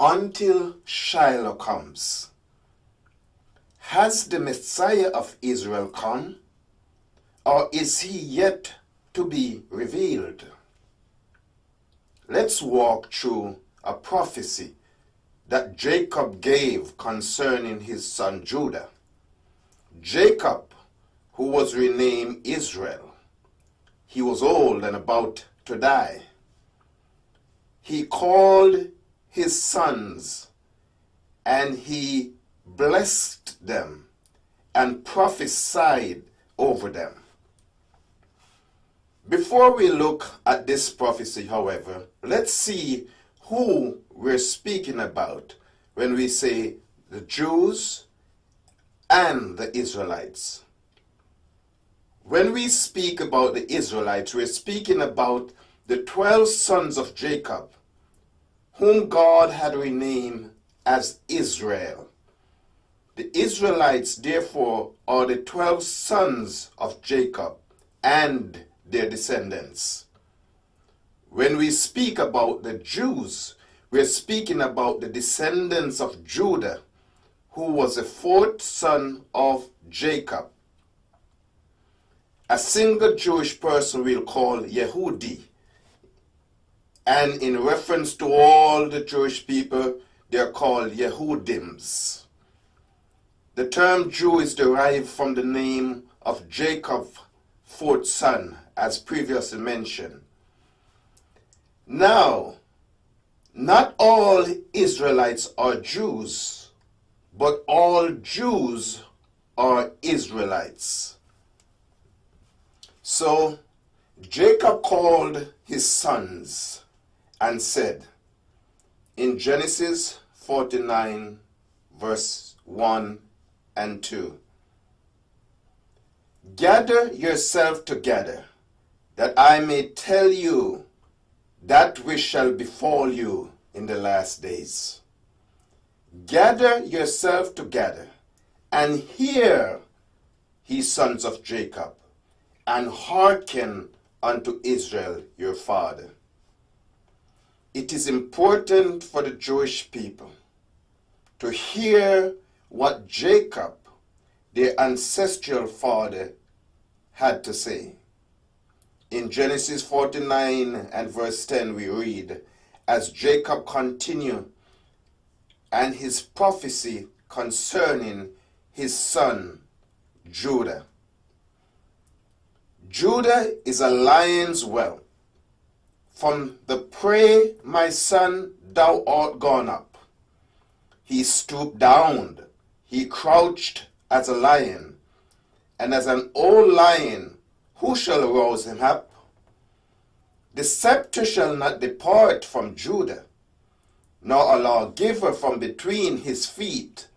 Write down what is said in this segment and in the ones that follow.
until Shiloh comes. Has the Messiah of Israel come, or is he yet to be revealed? Let's walk through a prophecy that Jacob gave concerning his son Judah. Jacob, who was renamed Israel, he was old and about to die. He called his sons and he blessed them and prophesied over them. Before we look at this prophecy, however, let's see who we're speaking about when we say the Jews and the Israelites. When we speak about the Israelites, we're speaking about the 12 sons of Jacob, whom God had renamed as Israel. The Israelites, therefore, are the 12 sons of Jacob and their descendants. When we speak about the Jews, we're speaking about the descendants of Judah, who was the fourth son of Jacob. A single Jewish person we'll call Yehudi. And in reference to all the Jewish people, they're called Yehudims. The term Jew is derived from the name of Jacob, fourth son, as previously mentioned. Now, not all Israelites are Jews, but all Jews are Israelites. So, Jacob called his sons and said, in Genesis 49, verse 1 and 2, "Gather yourself together, that I may tell you that which shall befall you in the last days. Gather yourself together, and hear, ye sons of Jacob, and hearken unto Israel your father." It is important for the Jewish people to hear what Jacob, their ancestral father, had to say. In Genesis 49 and verse 10 we read, as Jacob continued and his prophecy concerning his son Judah. Judah is a lion's whelp. From the prey, my son, thou art gone up. He stooped down, he crouched as a lion, and as an old lion, who shall rouse him up? The scepter shall not depart from Judah, nor a lawgiver from between his feet,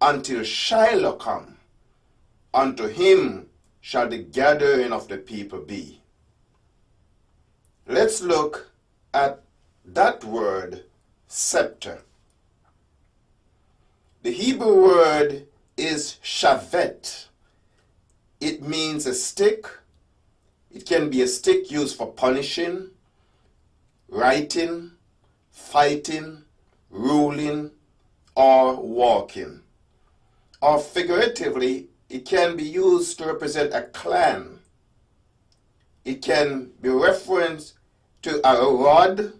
until Shiloh come. Unto him shall the gathering of the people be. Let's look at that word, scepter. The Hebrew word is shavet. It means a stick. It can be a stick used for punishing, writing, fighting, ruling, or walking. Or figuratively, it can be used to represent a clan. It can be referenced to a rod,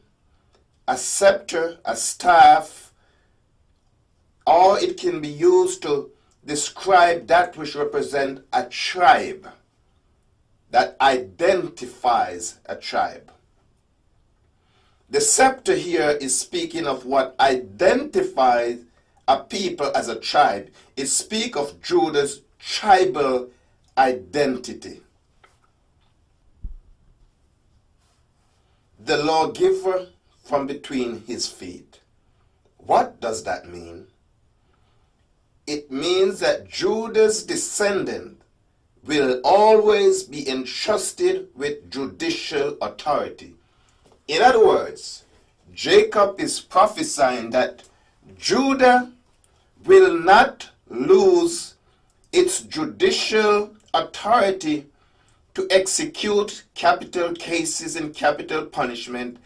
a scepter, a staff, or it can be used to describe that which represents a tribe, that identifies a tribe. The scepter here is speaking of what identifies a people as a tribe. It speaks of Judah's tribal identity. The lawgiver from between his feet. What does that mean? It means that Judah's descendant will always be entrusted with judicial authority. In other words, Jacob is prophesying that Judah will not lose its judicial authority to execute capital cases and capital punishment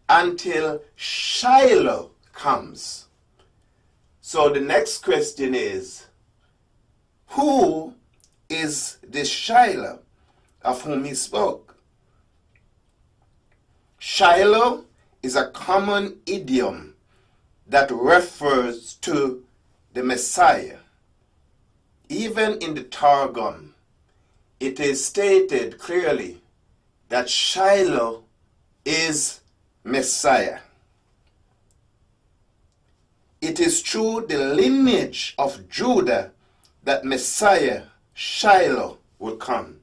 until Shiloh comes. So the next question is, who is this Shiloh of whom he spoke? Shiloh is a common idiom that refers to the Messiah. Even in the Targum, it is stated clearly that Shiloh is Messiah. It is through the lineage of Judah that Messiah, Shiloh, will come.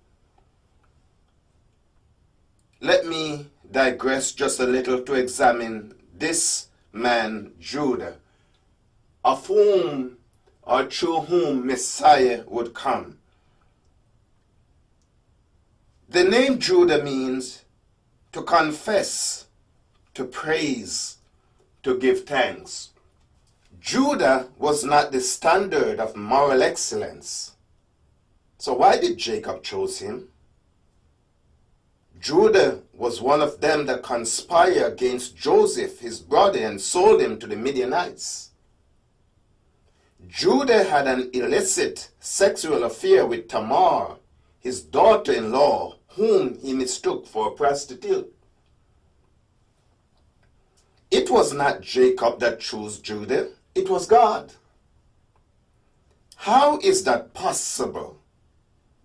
Let me digress just a little to examine this man, Judah, of whom or through whom Messiah would come. The name Judah means to confess, to praise, to give thanks. Judah was not the standard of moral excellence. So why did Jacob choose him? Judah was one of them that conspired against Joseph, his brother, and sold him to the Midianites. Judah had an illicit sexual affair with Tamar, his daughter-in-law, whom he mistook for a prostitute. It was not Jacob that chose Judah, it was God. How is that possible?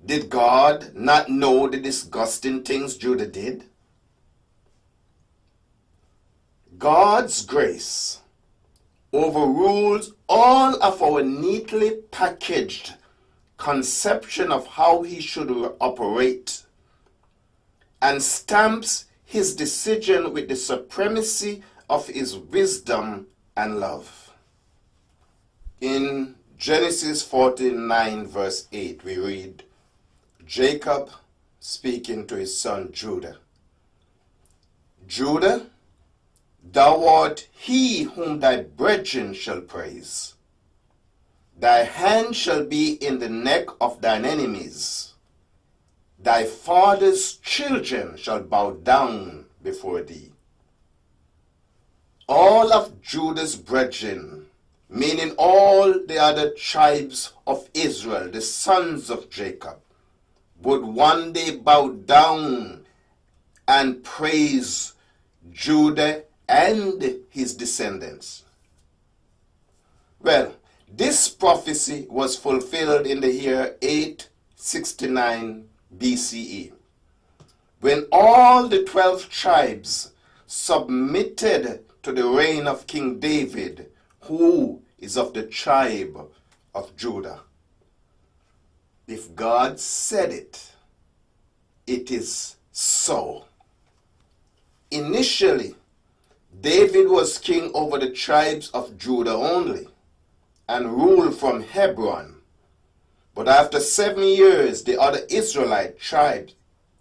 Did God not know the disgusting things Judah did? God's grace overrules all of our neatly packaged conception of how he should operate and stamps his decision with the supremacy of his wisdom and love. In Genesis 49 verse 8 we read, Jacob speaking to his son Judah, Judah, thou art he whom thy brethren shall praise. Thy hand shall be in the neck of thine enemies. Thy father's children shall bow down before thee. All of Judah's brethren, meaning all the other tribes of Israel, the sons of Jacob, would one day bow down and praise Judah and his descendants. Well, this prophecy was fulfilled in the year 869 BCE, when all the 12 tribes submitted to the reign of King David, who is of the tribe of Judah. If God said it, it is so. Initially, David was king over the tribes of Judah only and ruled from Hebron. But after 7 years, the other Israelite tribes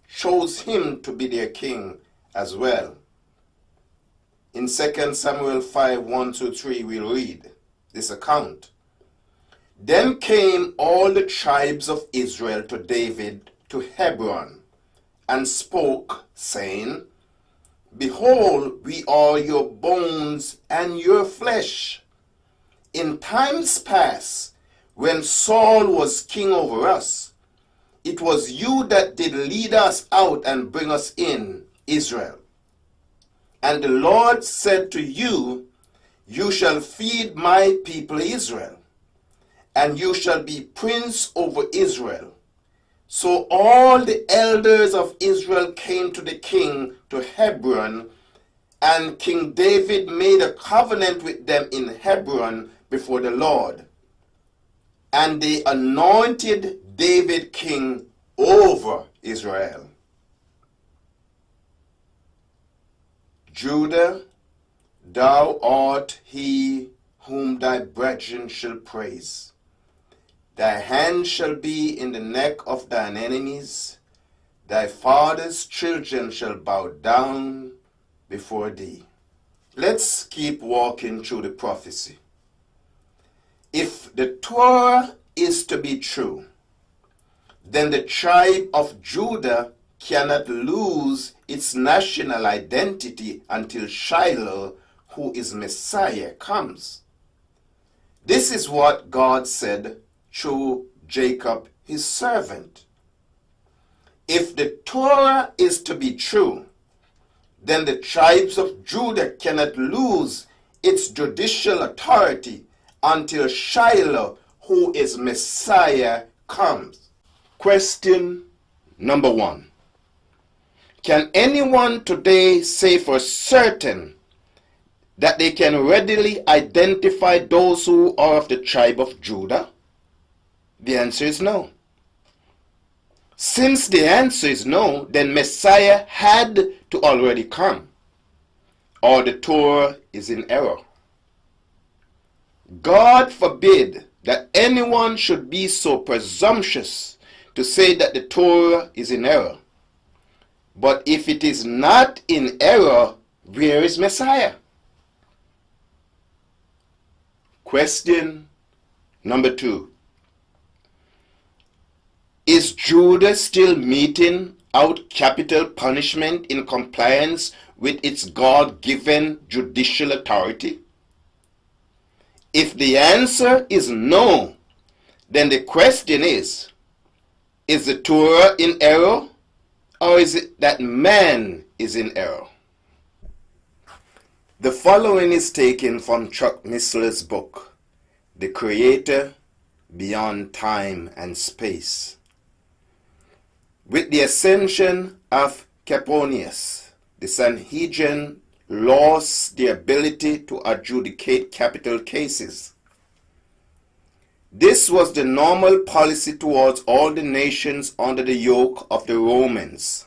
chose him to be their king as well. In 2 Samuel 5, 1-3, we read this account. Then came all the tribes of Israel to David to Hebron, and spoke, saying, Behold, we are your bones and your flesh. In times past, when Saul was king over us, it was you that did lead us out and bring us in, Israel. And the Lord said to you, You shall feed my people Israel, and you shall be prince over Israel. So all the elders of Israel came to the king to Hebron, and King David made a covenant with them in Hebron before the Lord. And they anointed David king over Israel. Judah, thou art he whom thy brethren shall praise. Thy hand shall be in the neck of thine enemies. Thy father's children shall bow down before thee. Let's keep walking through the prophecy. If the Torah is to be true, then the tribe of Judah cannot lose its national identity until Shiloh, who is Messiah, comes. This is what God said through Jacob, his servant. If the Torah is to be true, then the tribes of Judah cannot lose its judicial authority until Shiloh, who is Messiah, comes. Question number 1. Can anyone today say for certain that they can readily identify those who are of the tribe of Judah? The answer is no. Since the answer is no, then Messiah had to already come, or the Torah is in error. God forbid that anyone should be so presumptuous to say that the Torah is in error. But if it is not in error, where is Messiah? Question number 2. Is Judah still meting out capital punishment in compliance with its God-given judicial authority? If the answer is no, then the question is the Torah in error, or is it that man is in error? The following is taken from Chuck Missler's book, The Creator Beyond Time and Space. With the ascension of Coponius, the Sanhedrin lost the ability to adjudicate capital cases. This was the normal policy towards all the nations under the yoke of the Romans.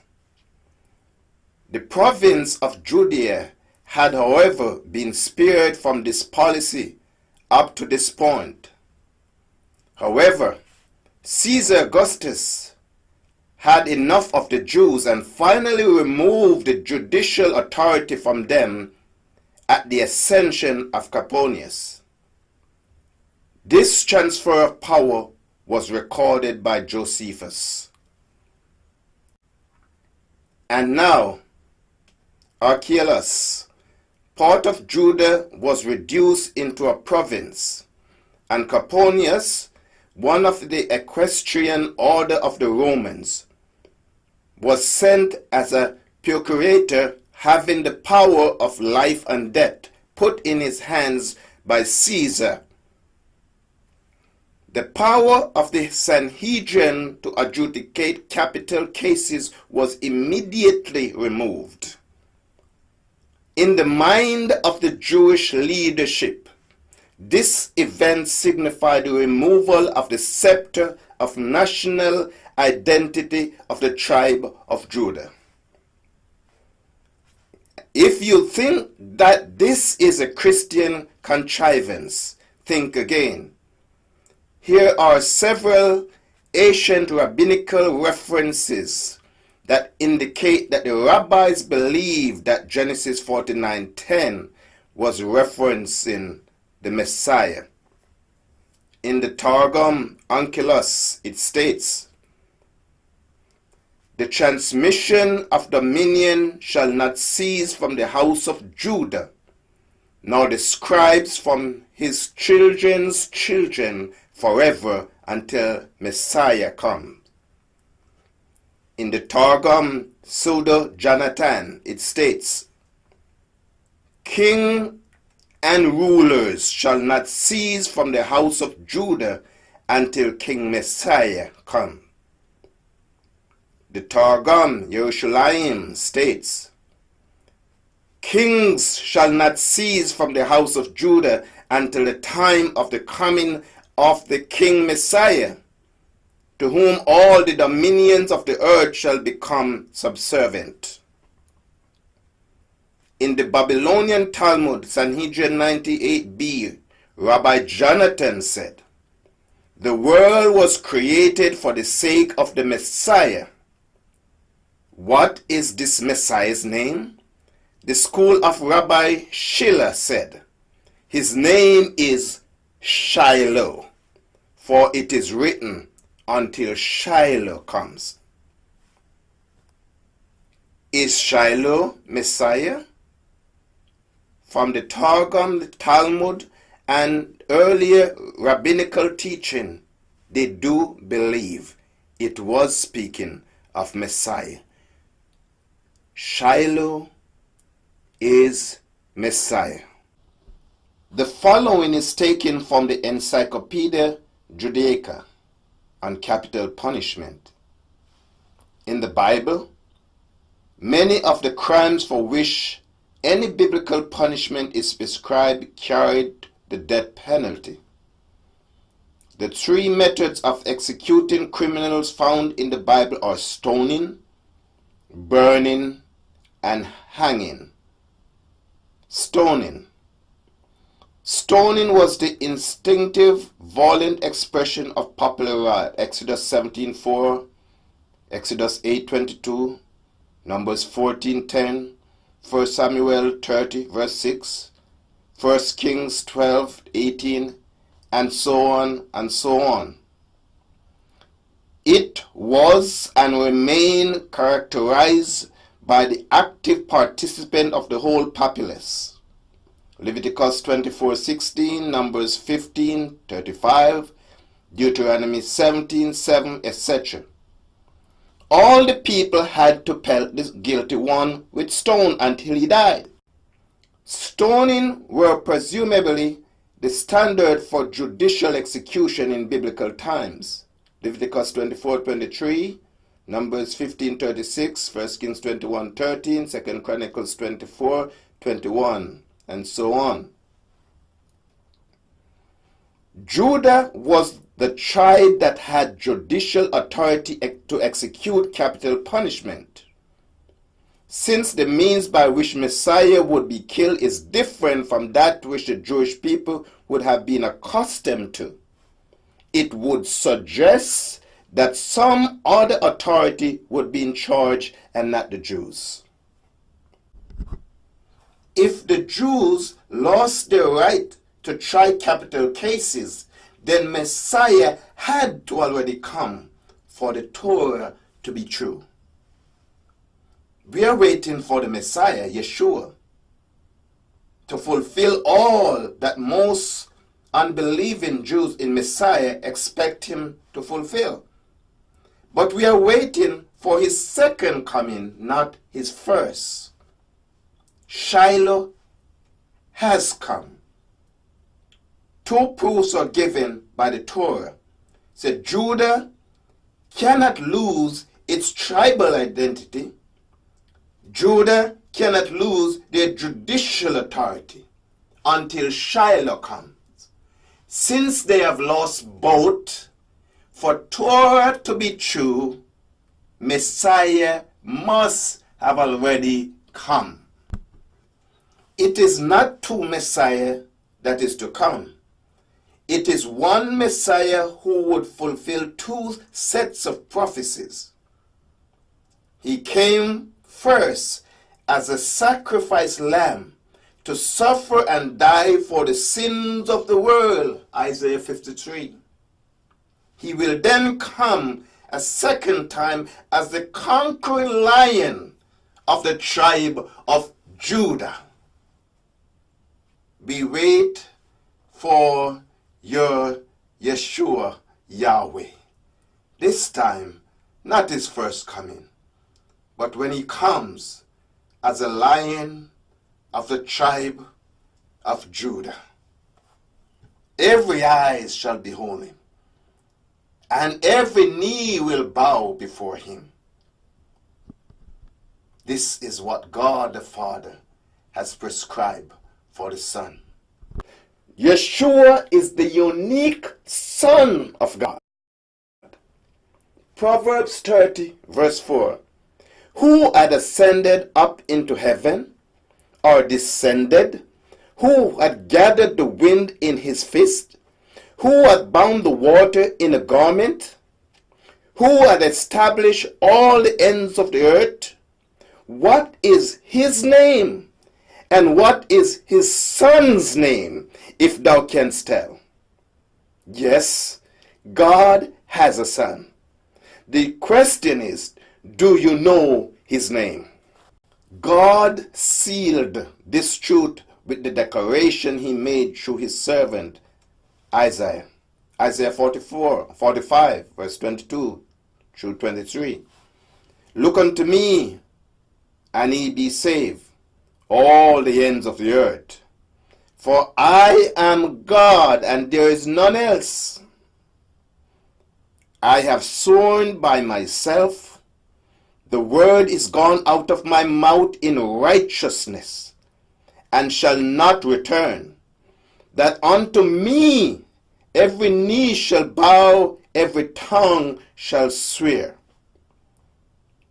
The province of Judea had, however, been spared from this policy up to this point. However, Caesar Augustus had enough of the Jews and finally removed the judicial authority from them at the ascension of Coponius. This transfer of power was recorded by Josephus. And now, Archelaus, part of Judah, was reduced into a province, and Coponius, one of the equestrian order of the Romans, was sent as a procurator having the power of life and death put in his hands by Caesar. The power of the Sanhedrin to adjudicate capital cases was immediately removed. In the mind of the Jewish leadership, this event signified the removal of the scepter of national identity of the tribe of Judah. If you think that this is a Christian contrivance, think again. Here are several ancient rabbinical references that indicate that the rabbis believed that Genesis 49:10 was referencing the Messiah. In the Targum Onkelos, it states, "The transmission of dominion shall not cease from the house of Judah, nor the scribes from his children's children forever until Messiah comes." In the Targum Pseudo Jonathan, it states, "King and rulers shall not cease from the house of Judah until King Messiah come." The Targum Yerushalayim states, "Kings shall not cease from the house of Judah until the time of the coming of the King Messiah, to whom all the dominions of the earth shall become subservient." In the Babylonian Talmud, Sanhedrin 98b, Rabbi Jonathan said, "The world was created for the sake of the Messiah." What is this Messiah's name? The school of Rabbi Shiloh said, "His name is Shiloh, for it is written, until Shiloh comes." Is Shiloh Messiah? From the Targum, the Talmud, and earlier rabbinical teaching, they do believe it was speaking of Messiah. Shiloh is Messiah. The following is taken from the Encyclopedia Judaica on capital punishment. In the Bible, many of the crimes for which any biblical punishment is prescribed carried the death penalty. The three methods of executing criminals found in the Bible are stoning, burning, and hanging. Stoning. Stoning was the instinctive, violent expression of popular wrath. Exodus 17:4, Exodus 8:22, Numbers 14:10, 1 Samuel 30 verse 6, 1 Kings 12:18, and so on and so on. It was and remained characterized by the active participation of the whole populace. Leviticus 24:16, Numbers 15:35, Deuteronomy 17:7, etc. All the people had to pelt the guilty one with stone until he died. Stoning were presumably the standard for judicial execution in biblical times. Leviticus 24:23, Numbers 15:36, 1 Kings 21:13, 2 Chronicles 24:21, and so on. Judah was the tribe that had judicial authority to execute capital punishment. Since the means by which Messiah would be killed is different from that which the Jewish people would have been accustomed to, it would suggest that some other authority would be in charge and not the Jews. If the Jews lost their right to try capital cases, then Messiah had to already come for the Torah to be true. We are waiting for the Messiah, Yeshua, to fulfill all that most unbelieving Jews in Messiah expect him to fulfill. But we are waiting for his second coming, not his first. Shiloh has come. Two proofs are given by the Torah. Said Judah cannot lose its tribal identity. Judah cannot lose their judicial authority until Shiloh comes. Since they have lost both, for Torah to be true, Messiah must have already come. It is not two Messiah that is to come. It is one Messiah who would fulfill two sets of prophecies. He came first as a sacrifice lamb to suffer and die for the sins of the world, Isaiah 53. He will then come a second time as the conquering lion of the tribe of Judah. We wait for your Yeshua Yahweh. This time, not his first coming, but when he comes as a lion of the tribe of Judah. Every eye shall behold him, and every knee will bow before him. This is what God the Father has prescribed for the Son. Yeshua is the unique Son of God. Proverbs 30 verse 4. Who had ascended up into heaven, or descended? Who had gathered the wind in his fist? Who had bound the water in a garment? Who had established all the ends of the earth? What is his name? And what is his son's name, if thou canst tell? Yes, God has a son. The question is, do you know his name? God sealed this truth with the declaration he made through his servant Isaiah. Isaiah 45, verse 22 through 23. Look unto me, and ye be saved, all the ends of the earth. For I am God, and there is none else. I have sworn by myself, the word is gone out of my mouth in righteousness, and shall not return, that unto me every knee shall bow, every tongue shall swear.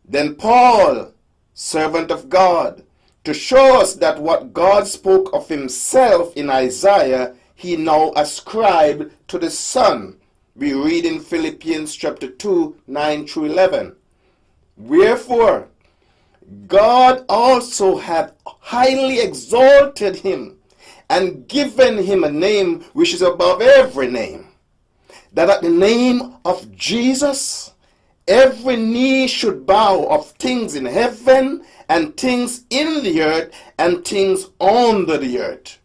Then Paul, servant of God, to show us that what God spoke of himself in Isaiah, he now ascribed to the Son. We read in Philippians chapter 2, 9 through 11. Wherefore, God also hath highly exalted him, and given him a name which is above every name, that at the name of Jesus every knee should bow, of things in heaven, and things in the earth, and things under the earth,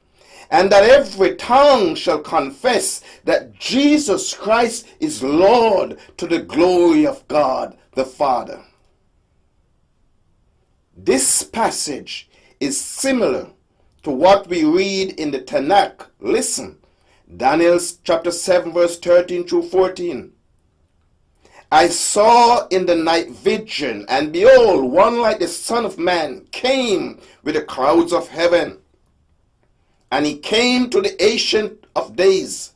and that every tongue shall confess that Jesus Christ is Lord, to the glory of God the Father. This passage is similar to what we read in the Tanakh. Listen, Daniel chapter 7, verse 13 through 14. I saw in the night vision, and behold, one like the Son of Man came with the clouds of heaven. And he came to the Ancient of Days,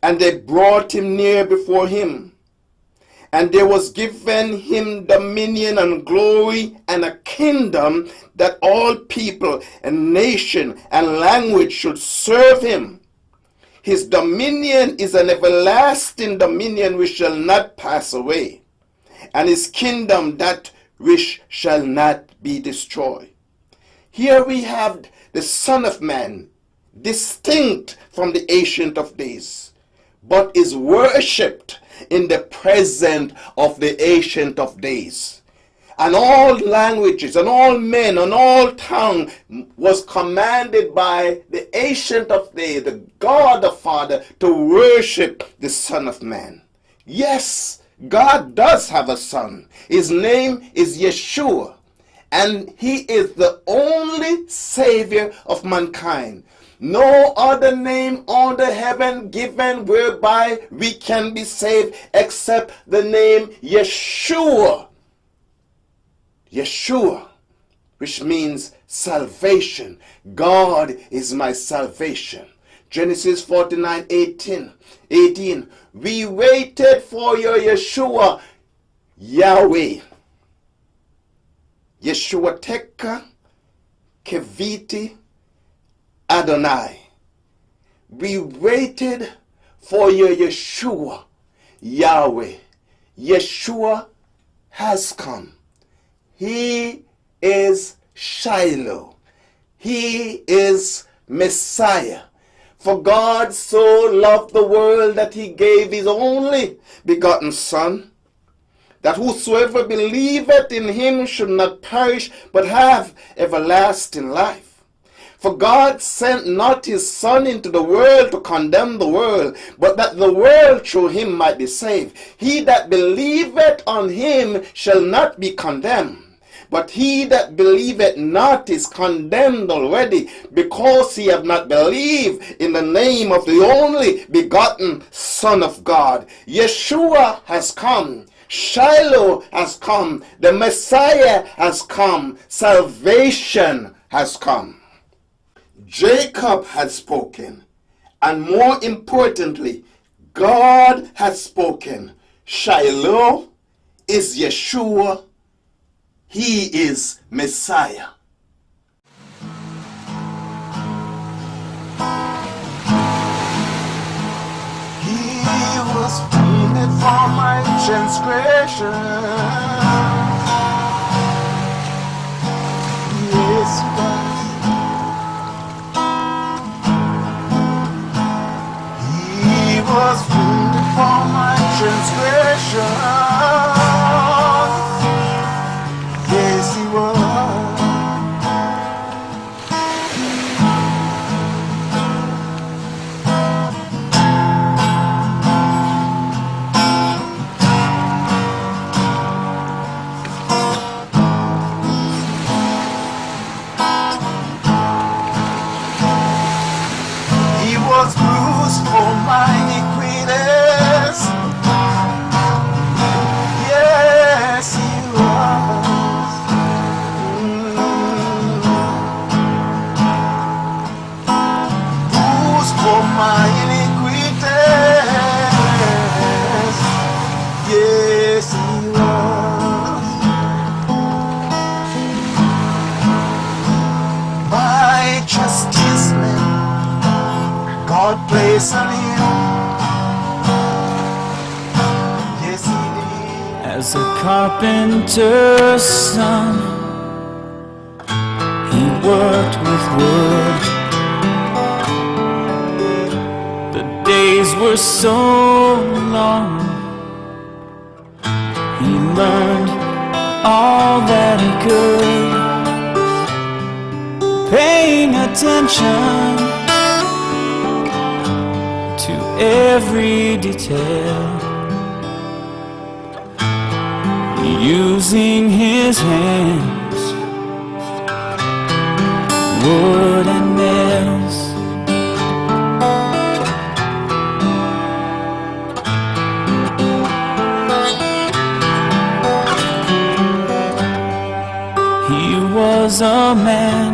and they brought him near before him. And there was given him dominion and glory and a kingdom, that all people and nation and language should serve him. His dominion is an everlasting dominion which shall not pass away, and his kingdom that which shall not be destroyed. Here we have the Son of Man, distinct from the Ancient of Days, but is worshipped in the presence of the Ancient of Days. And all languages and all men and all tongue was commanded by the Ancient of Days, the God the Father, to worship the Son of Man. Yes, God does have a son. His name is Yeshua, and he is the only Savior of mankind. No other name under heaven given whereby we can be saved except the name Yeshua. Yeshua, which means salvation. God is my salvation. Genesis 49, 18. We waited for your Yeshua, Yahweh. Yeshua Teka, Keviti, Adonai. We waited for your Yeshua, Yahweh. Yeshua has come. He is Shiloh. He is Messiah. For God so loved the world that he gave his only begotten Son, that whosoever believeth in him should not perish, but have everlasting life. For God sent not his Son into the world to condemn the world, but that the world through him might be saved. He that believeth on him shall not be condemned, but he that believeth not is condemned already, because he hath not believed in the name of the only begotten Son of God. Yeshua has come. Shiloh has come. The Messiah has come. Salvation has come. Jacob has spoken, and more importantly, God has spoken. Shiloh is Yeshua. He is Messiah. He was wounded for my transgression. Yes, he was. He was wounded for my transgression. Yes, he was. was a carpenter's son. He worked with wood. The days were so long. He learned all that he could, paying attention to every detail, using his hands, wood and nails. He was a man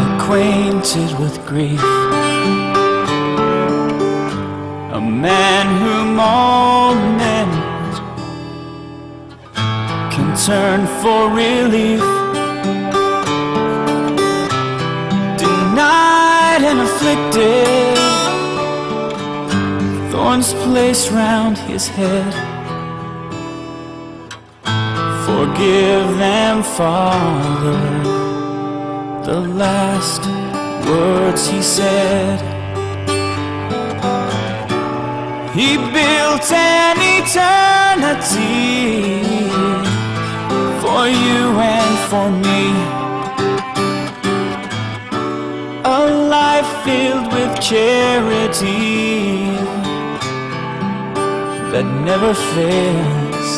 acquainted with grief, a man whom all men can turn for relief. Denied and afflicted, thorns placed round his head. Forgive them, Father, the last words he said. He built an eternity for you and for me, a life filled with charity that never fails.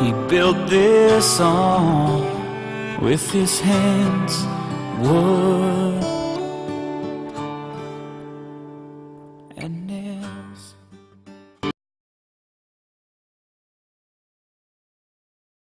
He built this all with his hands, wood